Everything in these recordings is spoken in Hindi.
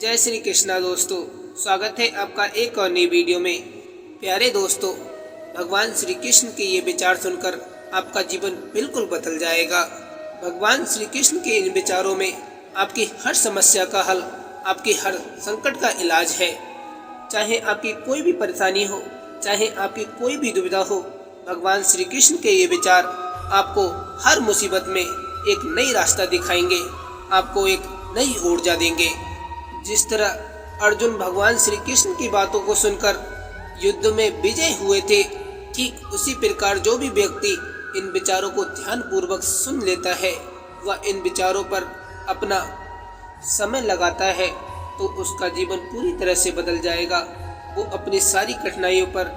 जय श्री कृष्णा दोस्तों, स्वागत है आपका एक और नई वीडियो में। प्यारे दोस्तों, भगवान श्री कृष्ण के ये विचार सुनकर आपका जीवन बिल्कुल बदल जाएगा। भगवान श्री कृष्ण के इन विचारों में आपकी हर समस्या का हल, आपकी हर संकट का इलाज है। चाहे आपकी कोई भी परेशानी हो, चाहे आपकी कोई भी दुविधा हो, भगवान श्री कृष्ण के ये विचार आपको हर मुसीबत में एक नई रास्ता दिखाएंगे, आपको एक नई ऊर्जा देंगे। जिस तरह अर्जुन भगवान श्री कृष्ण की बातों को सुनकर युद्ध में विजय हुए थे, ठीक उसी प्रकार जो भी व्यक्ति इन विचारों को ध्यान पूर्वक सुन लेता है, वह इन विचारों पर अपना समय लगाता है, तो उसका जीवन पूरी तरह से बदल जाएगा। वो अपनी सारी कठिनाइयों पर,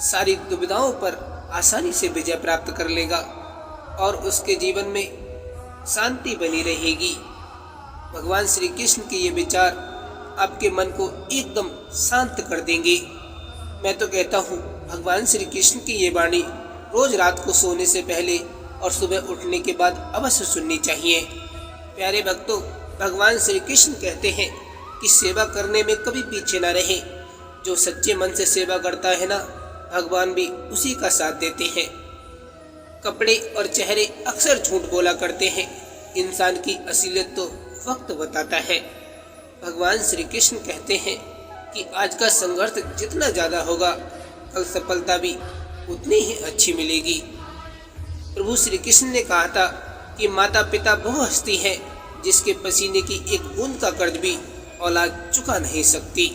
सारी दुविधाओं पर आसानी से विजय प्राप्त कर लेगा और उसके जीवन में शांति बनी रहेगी। भगवान श्री कृष्ण के ये विचार आपके मन को एकदम शांत कर देंगे। मैं तो कहता हूँ, भगवान श्री कृष्ण की ये वाणी रोज रात को सोने से पहले और सुबह उठने के बाद अवश्य सुननी चाहिए। प्यारे भक्तों, भगवान श्री कृष्ण कहते हैं कि सेवा करने में कभी पीछे न रहे। जो सच्चे मन से सेवा करता है ना, भगवान भी उसी का साथ देते हैं। कपड़े और चेहरे अक्सर झूठ बोला करते हैं, इंसान की असलियत तो वक्त बताता है। भगवान श्री कृष्ण कहते हैं कि आज का संघर्ष जितना ज्यादा होगा, कल सफलता भी उतनी ही अच्छी मिलेगी। प्रभु श्री कृष्ण ने कहा था कि माता पिता वो हस्ती है जिसके पसीने की एक बूंद का कर्ज भी औलाद चुका नहीं सकती।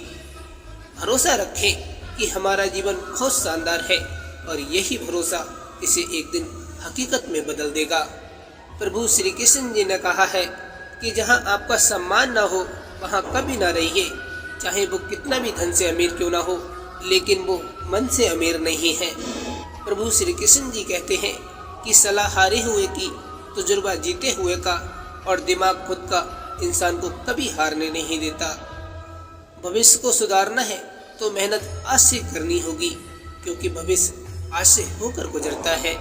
भरोसा रखें कि हमारा जीवन बहुत शानदार है और यही भरोसा इसे एक दिन हकीकत में बदल देगा। प्रभु श्री कृष्ण जी ने कहा है कि जहाँ आपका सम्मान न हो, वहाँ कभी ना रहिए। चाहे वो कितना भी धन से अमीर क्यों ना हो, लेकिन वो मन से अमीर नहीं है। प्रभु श्री कृष्ण जी कहते हैं कि सलाह हारे हुए की, तजुर्बा जीते हुए का और दिमाग खुद का इंसान को कभी हारने नहीं देता। भविष्य को सुधारना है तो मेहनत आज से करनी होगी, क्योंकि भविष्य आज से होकर गुजरता है।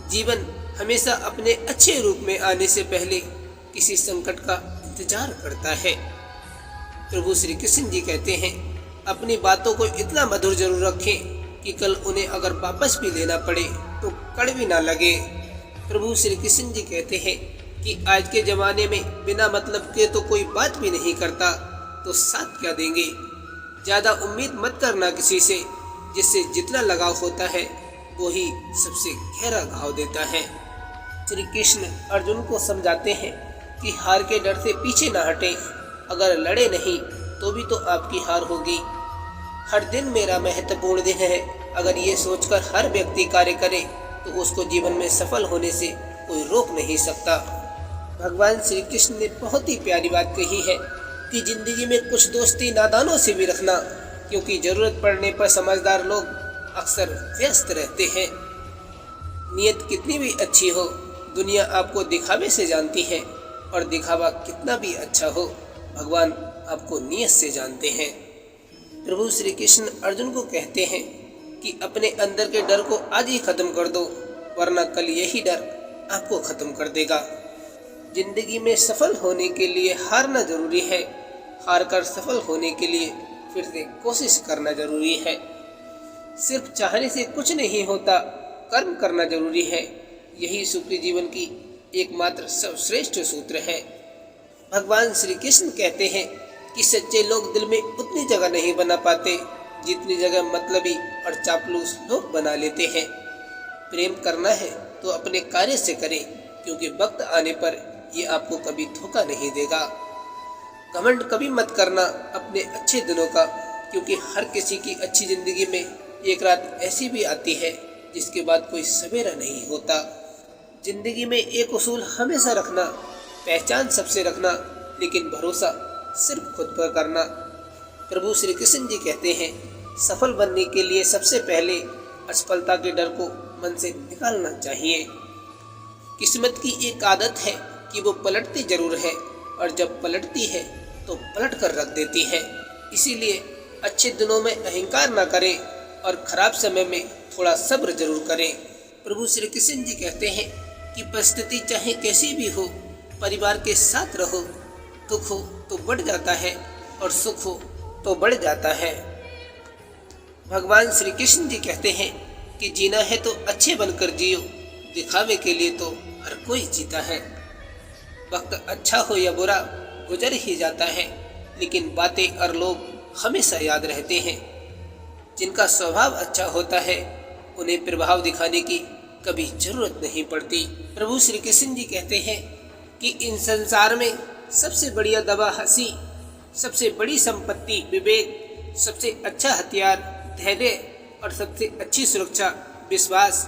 जीवन हमेशा अपने अच्छे रूप में आने से पहले किसी संकट का इंतजार करता है। प्रभु श्री कृष्ण जी कहते हैं, अपनी बातों को इतना मधुर जरूर रखें कि कल उन्हें अगर वापस भी लेना पड़े तो कड़वी ना लगे। प्रभु श्री कृष्ण जी कहते हैं कि आज के जमाने में बिना मतलब के तो कोई बात भी नहीं करता, तो साथ क्या देंगे। ज्यादा उम्मीद मत करना किसी से, जिससे जितना लगाव होता है वो ही सबसे गहरा घाव देता है। श्री कृष्ण अर्जुन को समझाते हैं कि हार के डर से पीछे न हटें। अगर लड़े नहीं तो भी तो आपकी हार होगी। हर दिन मेरा महत्वपूर्ण दिन है। अगर ये सोचकर हर व्यक्ति कार्य करे तो उसको जीवन में सफल होने से कोई रोक नहीं सकता। भगवान श्री कृष्ण ने बहुत ही प्यारी बात कही है कि जिंदगी में कुछ दोस्ती नादानों से भी रखना, क्योंकि जरूरत पड़ने पर समझदार लोग अक्सर व्यस्त रहते हैं। नियत कितनी भी अच्छी हो, दुनिया आपको दिखावे से जानती है, और दिखावा कितना भी अच्छा हो, भगवान आपको नियत से जानते हैं। प्रभु श्री कृष्ण अर्जुन को कहते हैं कि अपने अंदर के डर को आज ही खत्म कर दो, वरना कल यही डर आपको खत्म कर देगा। जिंदगी में सफल होने के लिए हारना जरूरी है, हार कर सफल होने के लिए फिर से कोशिश करना जरूरी है। सिर्फ चाहने से कुछ नहीं होता, कर्म करना जरूरी है। यही सुखी जीवन की एकमात्र सर्वश्रेष्ठ सूत्र है। भगवान श्री कृष्ण कहते हैं कि सच्चे लोग दिल में उतनी जगह नहीं बना पाते जितनी जगह मतलबी और चापलूस लोग बना लेते हैं। प्रेम करना है तो अपने कार्य से करें, क्योंकि वक्त आने पर ये आपको कभी धोखा नहीं देगा। घमंड कभी मत करना अपने अच्छे दिनों का, क्योंकि हर किसी की अच्छी जिंदगी में एक रात ऐसी भी आती है जिसके बाद कोई सवेरा नहीं होता। जिंदगी में एक उसूल हमेशा रखना, पहचान सबसे रखना, लेकिन भरोसा सिर्फ खुद पर करना। प्रभु श्री कृष्ण जी कहते हैं, सफल बनने के लिए सबसे पहले असफलता के डर को मन से निकालना चाहिए। किस्मत की एक आदत है कि वो पलटती जरूर है, और जब पलटती है तो पलट कर रख देती है। इसीलिए अच्छे दिनों में अहंकार न करें और खराब समय में थोड़ा सब्र जरूर करें। प्रभु श्री कृष्ण जी कहते हैं कि परिस्थिति चाहे कैसी भी हो, परिवार के साथ रहो, दुख हो तो बढ़ जाता है और सुख हो तो बढ़ जाता है। भगवान श्री कृष्ण जी कहते हैं कि जीना है तो अच्छे बनकर जियो, दिखावे के लिए तो हर कोई जीता है। वक्त अच्छा हो या बुरा गुजर ही जाता है, लेकिन बातें और लोग हमेशा याद रहते हैं। जिनका स्वभाव अच्छा होता है उन्हें प्रभाव दिखाने की कभी जरूरत नहीं पड़ती। प्रभु श्री कृष्ण जी कहते हैं कि इन संसार में सबसे बढ़िया दवा हंसी, सबसे बड़ी संपत्ति विवेक, सबसे अच्छा हथियार धैर्य और सबसे अच्छी सुरक्षा विश्वास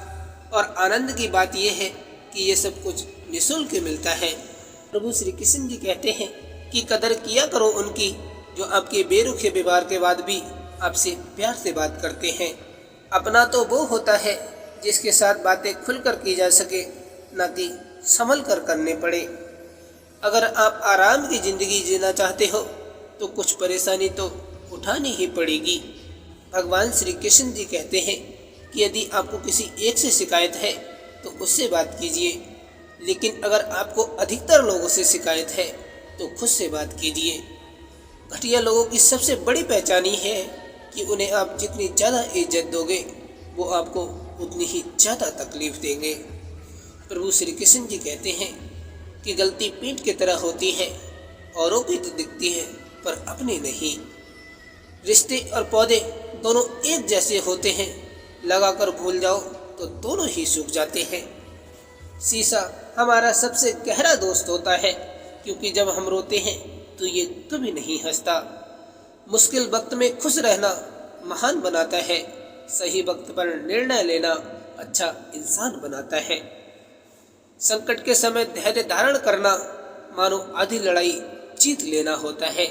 और आनंद की बात यह है कि ये सब कुछ निःशुल्क मिलता है। प्रभु श्री कृष्ण जी कहते हैं कि कदर किया करो उनकी जो आपके बेरुखे व्यवहार के बाद भी आपसे प्यार से बात करते हैं। अपना तो वो होता है जिसके साथ बातें खुलकर की जा सके, न कि संभल कर करने पड़े। अगर आप आराम की जिंदगी जीना चाहते हो तो कुछ परेशानी तो उठानी ही पड़ेगी। भगवान श्री कृष्ण जी कहते हैं कि यदि आपको किसी एक से शिकायत है तो उससे बात कीजिए, लेकिन अगर आपको अधिकतर लोगों से शिकायत है तो खुद से बात कीजिए। घटिया लोगों की सबसे बड़ी पहचान ही है कि उन्हें आप जितनी ज़्यादा इज्जत दोगे वो आपको उतनी ही ज़्यादा तकलीफ देंगे। प्रभु श्री कृष्ण जी कहते हैं कि गलती पीठ की तरह होती है, औरों की तो दिखती है पर अपनी नहीं। रिश्ते और पौधे दोनों एक जैसे होते हैं, लगाकर भूल जाओ तो दोनों ही सूख जाते हैं। शीशा हमारा सबसे गहरा दोस्त होता है, क्योंकि जब हम रोते हैं तो ये कभी नहीं हंसता। मुश्किल वक्त में खुश रहना महान बनाता है, सही वक्त पर निर्णय लेना अच्छा इंसान बनाता है। संकट के समय धैर्य धारण करना मानो आधी लड़ाई जीत लेना होता है।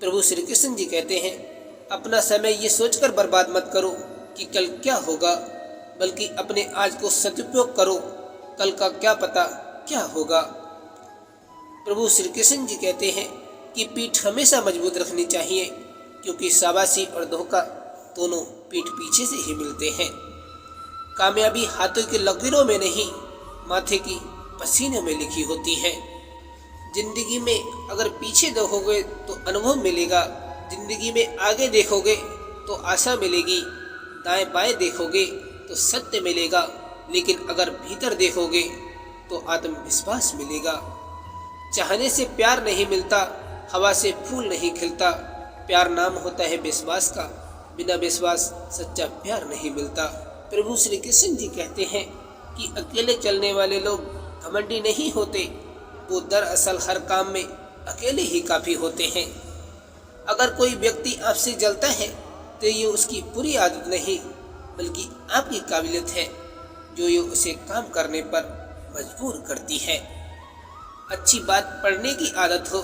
प्रभु श्री कृष्ण जी कहते हैं अपना समय ये सोचकर बर्बाद मत करो कि कल क्या होगा, बल्कि अपने आज को सदुपयोग करो, कल का क्या पता क्या होगा। प्रभु श्री कृष्ण जी कहते हैं कि पीठ हमेशा मजबूत रखनी चाहिए, क्योंकि शाबाशी और धोखा दोनों पीठ पीछे से ही मिलते हैं। कामयाबी हाथों की लकीरों में नहीं, माथे की पसीने में लिखी होती है। जिंदगी में अगर पीछे देखोगे तो अनुभव मिलेगा, जिंदगी में आगे देखोगे तो आशा मिलेगी, दाएं बाएं देखोगे तो सत्य मिलेगा, लेकिन अगर भीतर देखोगे तो आत्मविश्वास मिलेगा। चाहने से प्यार नहीं मिलता, हवा से फूल नहीं खिलता। प्यार नाम होता है विश्वास का, बिना विश्वास सच्चा प्यार नहीं मिलता। प्रभु श्री कृष्ण जी कहते हैं कि अकेले चलने वाले लोग घमंडी नहीं होते, वो दरअसल हर काम में अकेले ही काफ़ी होते हैं। अगर कोई व्यक्ति आपसे जलता है तो ये उसकी बुरी आदत नहीं, बल्कि आपकी काबिलियत है जो ये उसे काम करने पर मजबूर करती है। अच्छी बात पढ़ने की आदत हो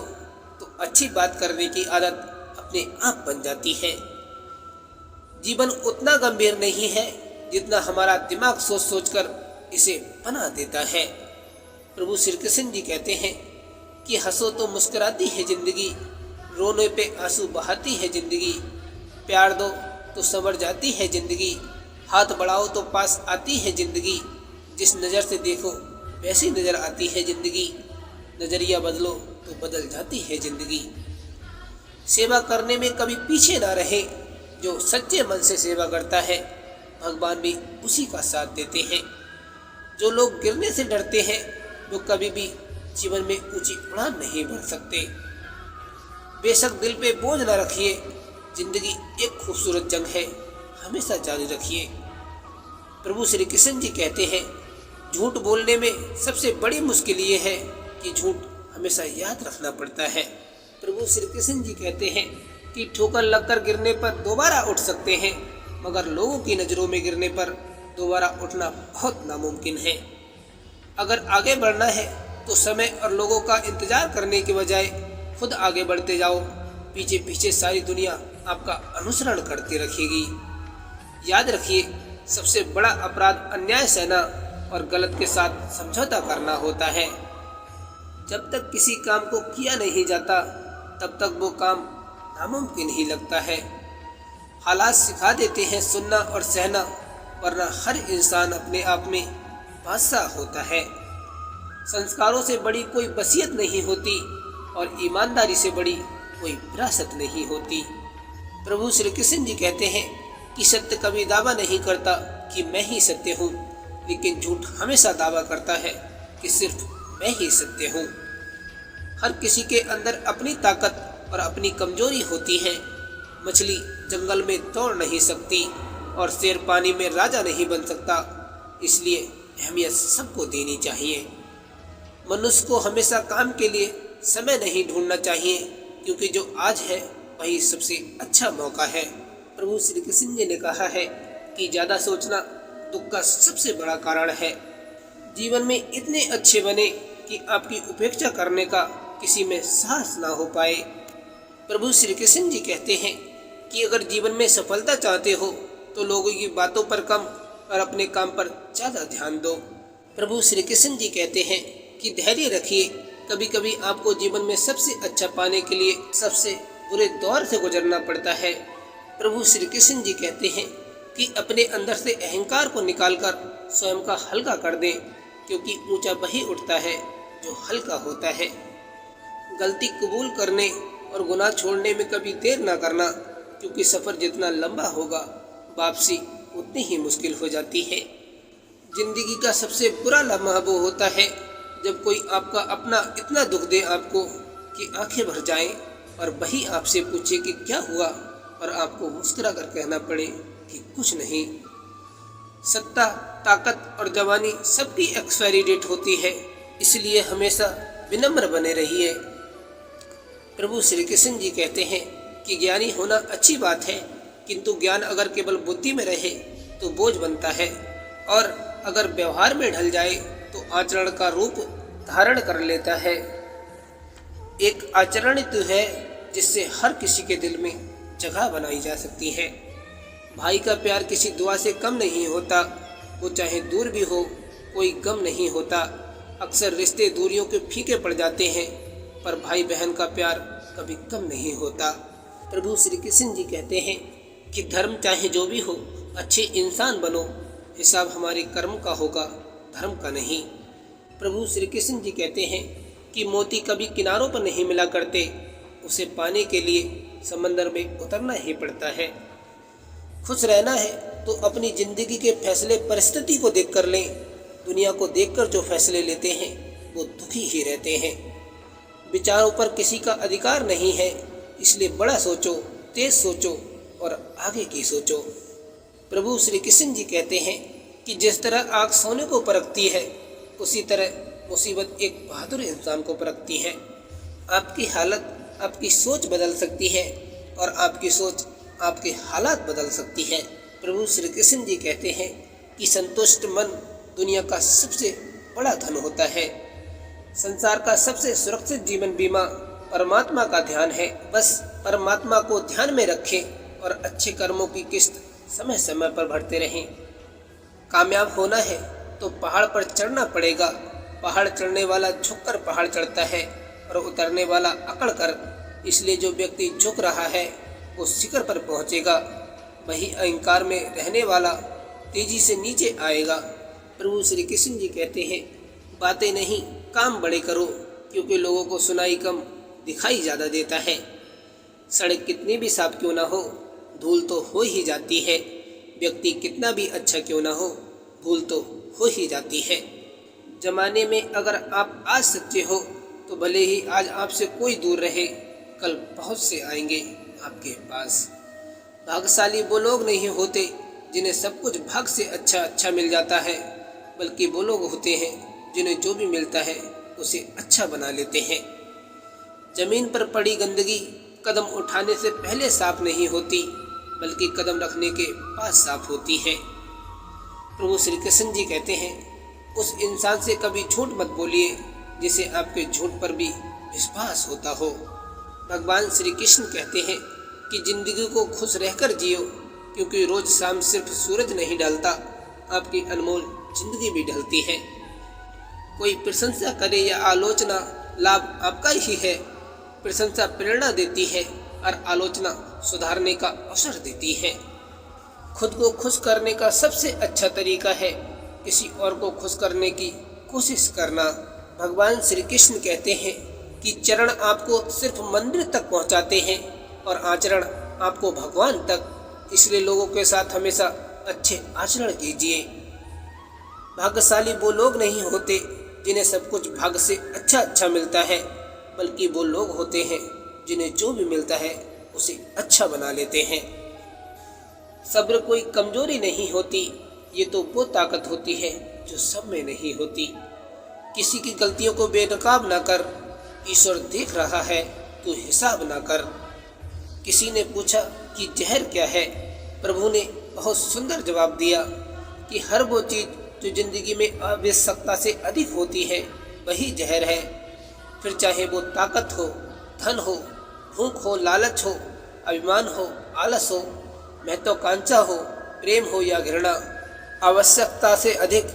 तो अच्छी बात करने की आदत अपने आप बन जाती है। जीवन उतना गंभीर नहीं है जितना हमारा दिमाग सोच सोचकर इसे बना देता है। प्रभु श्री कृष्ण जी कहते हैं कि हंसो तो मुस्कुराती है जिंदगी, रोने पे आंसू बहाती है जिंदगी, प्यार दो तो संवर जाती है जिंदगी, हाथ बढ़ाओ तो पास आती है जिंदगी, जिस नज़र से देखो वैसी नज़र आती है जिंदगी, नज़रिया बदलो तो बदल जाती है जिंदगी। सेवा करने में कभी पीछे ना रहे, जो सच्चे मन से सेवा करता है भगवान भी उसी का साथ देते हैं। जो लोग गिरने से डरते हैं वो कभी भी जीवन में ऊंची उड़ान नहीं भर सकते। बेशक दिल पे बोझ न रखिए, जिंदगी एक खूबसूरत जंग है, हमेशा जारी रखिए। प्रभु श्री कृष्ण जी कहते हैं झूठ बोलने में सबसे बड़ी मुश्किल ये है कि झूठ हमेशा याद रखना पड़ता है। प्रभु श्री कृष्ण जी कहते हैं कि ठोकर लगकर गिरने पर दोबारा उठ सकते हैं, मगर लोगों की नज़रों में गिरने पर दोबारा उठना बहुत नामुमकिन है। अगर आगे बढ़ना है तो समय और लोगों का इंतजार करने के बजाय खुद आगे बढ़ते जाओ। पीछे पीछे सारी दुनिया आपका अनुसरण करती रखेगी। याद रखिए, सबसे बड़ा अपराध अन्याय सहना और गलत के साथ समझौता करना होता है। जब तक किसी काम को किया नहीं जाता तब तक वो काम नामुमकिन ही लगता है। हालात सिखा देते हैं सुनना और सहना, वरना हर इंसान अपने आप में बादशाह होता है। संस्कारों से बड़ी कोई वसीयत नहीं होती, और ईमानदारी से बड़ी कोई विरासत नहीं होती। प्रभु श्री कृष्ण जी कहते हैं कि सत्य कभी दावा नहीं करता कि मैं ही सत्य हूँ, लेकिन झूठ हमेशा दावा करता है कि सिर्फ मैं ही सत्य हूँ। हर किसी के अंदर अपनी ताकत और अपनी कमजोरी होती है। मछली जंगल में दौड़ नहीं सकती और शेर पानी में राजा नहीं बन सकता, इसलिए अहमियत सबको देनी चाहिए। मनुष्य को हमेशा काम के लिए समय नहीं ढूंढना चाहिए, क्योंकि जो आज है वही सबसे अच्छा मौका है। प्रभु श्री कृष्ण जी ने कहा है कि ज़्यादा सोचना दुख का सबसे बड़ा कारण है। जीवन में इतने अच्छे बने कि आपकी उपेक्षा करने का किसी में साहस ना हो पाए। प्रभु श्री कृष्ण जी कहते हैं कि अगर जीवन में सफलता चाहते हो तो लोगों की बातों पर कम और अपने काम पर ज़्यादा ध्यान दो। प्रभु श्री कृष्ण जी कहते हैं कि धैर्य रखिए, कभी कभी आपको जीवन में सबसे अच्छा पाने के लिए सबसे बुरे दौर से गुजरना पड़ता है। प्रभु श्री कृष्ण जी कहते हैं कि अपने अंदर से अहंकार को निकालकर स्वयं का हल्का कर दें, क्योंकि ऊंचा वही उठता है जो हल्का होता है। गलती कबूल करने और गुनाह छोड़ने में कभी देर ना करना, क्योंकि सफ़र जितना लंबा होगा वापसी उतनी ही मुश्किल हो जाती है। जिंदगी का सबसे बुरा लम्हा वो होता है जब कोई आपका अपना इतना दुख दे आपको कि आंखें भर जाएं और वही आपसे पूछे कि क्या हुआ, और आपको मुस्कुरा कर कहना पड़े कि कुछ नहीं। सत्ता, ताकत और जवानी सबकी एक्सपायरी डेट होती है, इसलिए हमेशा विनम्र बने रहिए। प्रभु श्री कृष्ण जी कहते हैं कि ज्ञानी होना अच्छी बात है, किंतु ज्ञान अगर केवल बुद्धि में रहे तो बोझ बनता है, और अगर व्यवहार में ढल जाए तो आचरण का रूप धारण कर लेता है। एक आचरण तो है जिससे हर किसी के दिल में जगह बनाई जा सकती है। भाई का प्यार किसी दुआ से कम नहीं होता, वो चाहे दूर भी हो कोई गम नहीं होता। अक्सर रिश्ते दूरियों के फीके पड़ जाते हैं, पर भाई बहन का प्यार कभी कम नहीं होता। प्रभु श्री कृष्ण जी कहते हैं कि धर्म चाहे जो भी हो, अच्छे इंसान बनो, हिसाब हमारे कर्म का होगा, धर्म का नहीं। प्रभु श्री कृष्ण जी कहते हैं कि मोती कभी किनारों पर नहीं मिला करते, उसे पाने के लिए समंदर में उतरना ही पड़ता है। खुश रहना है तो अपनी जिंदगी के फैसले परिस्थिति को देखकर लें। दुनिया को देखकर जो फैसले लेते हैं वो दुखी ही रहते हैं। विचारों पर किसी का अधिकार नहीं है, इसलिए बड़ा सोचो, तेज सोचो और आगे की सोचो। प्रभु श्री कृष्ण जी कहते हैं कि जिस तरह आग सोने को परखती है, उसी तरह मुसीबत एक बहादुर इंसान को परखती है। आपकी हालत आपकी सोच बदल सकती है और आपकी सोच आपके हालात बदल सकती है। प्रभु श्री कृष्ण जी कहते हैं कि संतुष्ट मन दुनिया का सबसे बड़ा धन होता है। संसार का सबसे सुरक्षित जीवन बीमा परमात्मा का ध्यान है। बस परमात्मा को ध्यान में रखें और अच्छे कर्मों की किस्त समय समय पर भरते रहें। कामयाब होना है तो पहाड़ पर चढ़ना पड़ेगा। पहाड़ चढ़ने वाला झुककर पहाड़ चढ़ता है और उतरने वाला अकड़ कर। इसलिए जो व्यक्ति झुक रहा है वो शिखर पर पहुंचेगा, वही अहंकार में रहने वाला तेजी से नीचे आएगा। प्रभु श्री कृष्ण जी कहते हैं, बातें नहीं काम बड़े करो, क्योंकि लोगों को सुनाई कम दिखाई ज़्यादा देता है। सड़क कितनी भी साफ क्यों ना हो, धूल तो हो ही जाती है। व्यक्ति कितना भी अच्छा क्यों ना हो, भूल तो हो ही जाती है। जमाने में अगर आप आज सच्चे हो तो भले ही आज आपसे कोई दूर रहे, कल बहुत से आएंगे आपके पास। भाग्यशाली वो लोग नहीं होते जिन्हें सब कुछ भाग से अच्छा मिल जाता है, बल्कि वो लोग होते हैं जिन्हें जो भी मिलता है उसे अच्छा बना लेते हैं। जमीन पर पड़ी गंदगी कदम उठाने से पहले साफ नहीं होती, बल्कि कदम रखने के बाद साफ होती है। प्रभु श्री कृष्ण जी कहते हैं, उस इंसान से कभी झूठ मत बोलिए जिसे आपके झूठ पर भी विश्वास होता हो। भगवान श्री कृष्ण कहते हैं कि जिंदगी को खुश रहकर जियो, क्योंकि रोज शाम सिर्फ सूरज नहीं ढलता, आपकी अनमोल जिंदगी भी ढलती है। कोई प्रशंसा करे या आलोचना, लाभ आपका ही है। प्रशंसा प्रेरणा देती है और आलोचना सुधारने का अवसर देती है। खुद को खुश करने का सबसे अच्छा तरीका है किसी और को खुश करने की कोशिश करना। भगवान श्री कृष्ण कहते हैं कि चरण आपको सिर्फ मंदिर तक पहुंचाते हैं और आचरण आपको भगवान तक। इसलिए लोगों के साथ हमेशा अच्छे आचरण कीजिए। भाग्यशाली वो लोग नहीं होते जिन्हें सब कुछ भाग्य से अच्छा मिलता है, बल्कि वो लोग होते हैं जिन्हें जो भी मिलता है उसे अच्छा बना लेते हैं। सब्र कोई कमजोरी नहीं होती, ये तो वो ताकत होती है जो सब में नहीं होती। किसी की गलतियों को बेनकाब ना कर, ईश्वर देख रहा है, तू हिसाब ना कर। किसी ने पूछा कि जहर क्या है? प्रभु ने बहुत सुंदर जवाब दिया कि हर वो चीज जो जिंदगी में आवश्यकता से अधिक होती है वही जहर है। फिर चाहे वो ताकत हो, धन हो, भूख हो, लालच हो, अभिमान हो, आलस हो, महत्वाकांक्षा हो, प्रेम हो या घृणा, आवश्यकता से अधिक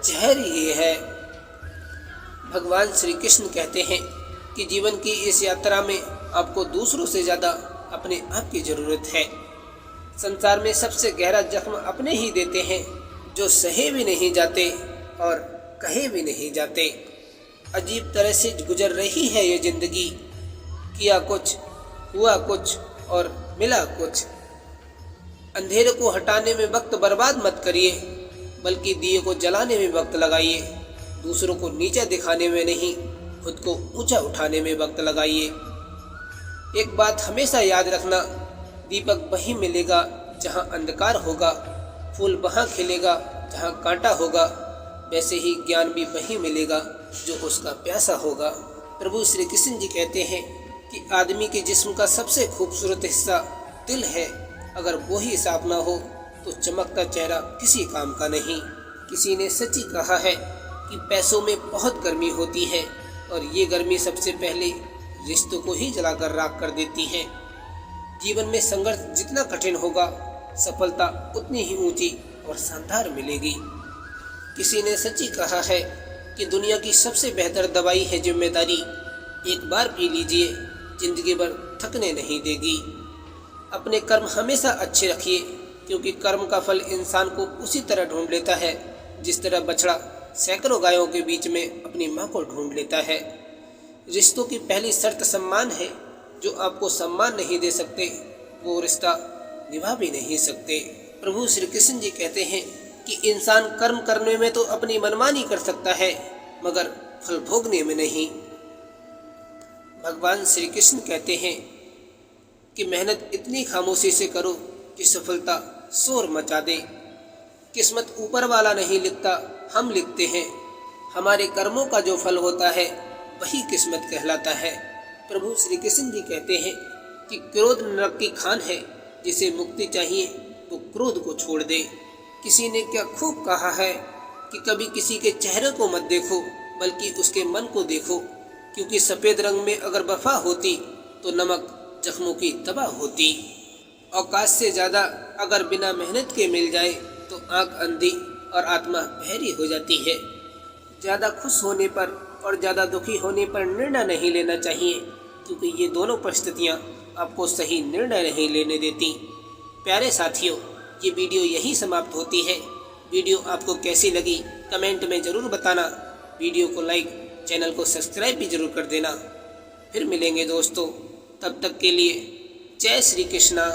जहर ही है। भगवान श्री कृष्ण कहते हैं कि जीवन की इस यात्रा में आपको दूसरों से ज्यादा अपने आप की जरूरत है। संसार में सबसे गहरा जख्म अपने ही देते हैं, जो सहे भी नहीं जाते और कहे भी नहीं जाते। अजीब तरह से गुजर रही है ये जिंदगी, किया कुछ, हुआ कुछ और मिला कुछ। अंधेरे को हटाने में वक्त बर्बाद मत करिए, बल्कि दिए को जलाने में वक्त लगाइए। दूसरों को नीचा दिखाने में नहीं, खुद को ऊंचा उठाने में वक्त लगाइए। एक बात हमेशा याद रखना, दीपक वहीं मिलेगा जहां अंधकार होगा, फूल वहां खिलेगा जहां कांटा होगा, वैसे ही ज्ञान भी वहीं मिलेगा जो उसका प्यासा होगा। प्रभु श्री कृष्ण जी कहते हैं कि आदमी के जिस्म का सबसे खूबसूरत हिस्सा दिल है। अगर वो ही साफ ना हो तो चमकता चेहरा किसी काम का नहीं। किसी ने सच ही कहा है कि पैसों में बहुत गर्मी होती है और ये गर्मी सबसे पहले रिश्तों को ही जलाकर राख कर देती है। जीवन में संघर्ष जितना कठिन होगा, सफलता उतनी ही ऊंची और शानदार मिलेगी। किसी ने सच ही कहा है कि दुनिया की सबसे बेहतर दवाई है जिम्मेदारी। एक बार पी लीजिए, जिंदगी भर थकने नहीं देगी। अपने कर्म हमेशा अच्छे रखिए, क्योंकि कर्म का फल इंसान को उसी तरह ढूंढ लेता है जिस तरह बछड़ा सैकड़ों गायों के बीच में अपनी माँ को ढूंढ लेता है। रिश्तों की पहली शर्त सम्मान है। जो आपको सम्मान नहीं दे सकते वो रिश्ता निभा भी नहीं सकते। प्रभु श्री कृष्ण जी कहते हैं कि इंसान कर्म करने में तो अपनी मनमानी कर सकता है, मगर फल भोगने में नहीं। भगवान श्री कृष्ण कहते हैं कि मेहनत इतनी खामोशी से करो कि सफलता शोर मचा दे। किस्मत ऊपर वाला नहीं लिखता, हम लिखते हैं। हमारे कर्मों का जो फल होता है वही किस्मत कहलाता है। प्रभु श्री कृष्ण जी कहते हैं कि क्रोध नरक की खान है, जिसे मुक्ति चाहिए वो क्रोध को छोड़ दे। किसी ने क्या खूब कहा है कि कभी किसी के चेहरे को मत देखो, बल्कि उसके मन को देखो, क्योंकि सफ़ेद रंग में अगर वफा होती तो नमक जख्मों की दवा होती। औकात से ज़्यादा अगर बिना मेहनत के मिल जाए तो आंख अंधी और आत्मा बहरी हो जाती है। ज़्यादा खुश होने पर और ज़्यादा दुखी होने पर निर्णय नहीं लेना चाहिए, क्योंकि ये दोनों परिस्थितियाँ आपको सही निर्णय नहीं लेने देती। प्यारे साथियों, ये वीडियो यहीं समाप्त होती है। वीडियो आपको कैसी लगी कमेंट में ज़रूर बताना। वीडियो को लाइक, चैनल को सब्सक्राइब भी ज़रूर कर देना। फिर मिलेंगे दोस्तों, तब तक के लिए जय श्री कृष्णा।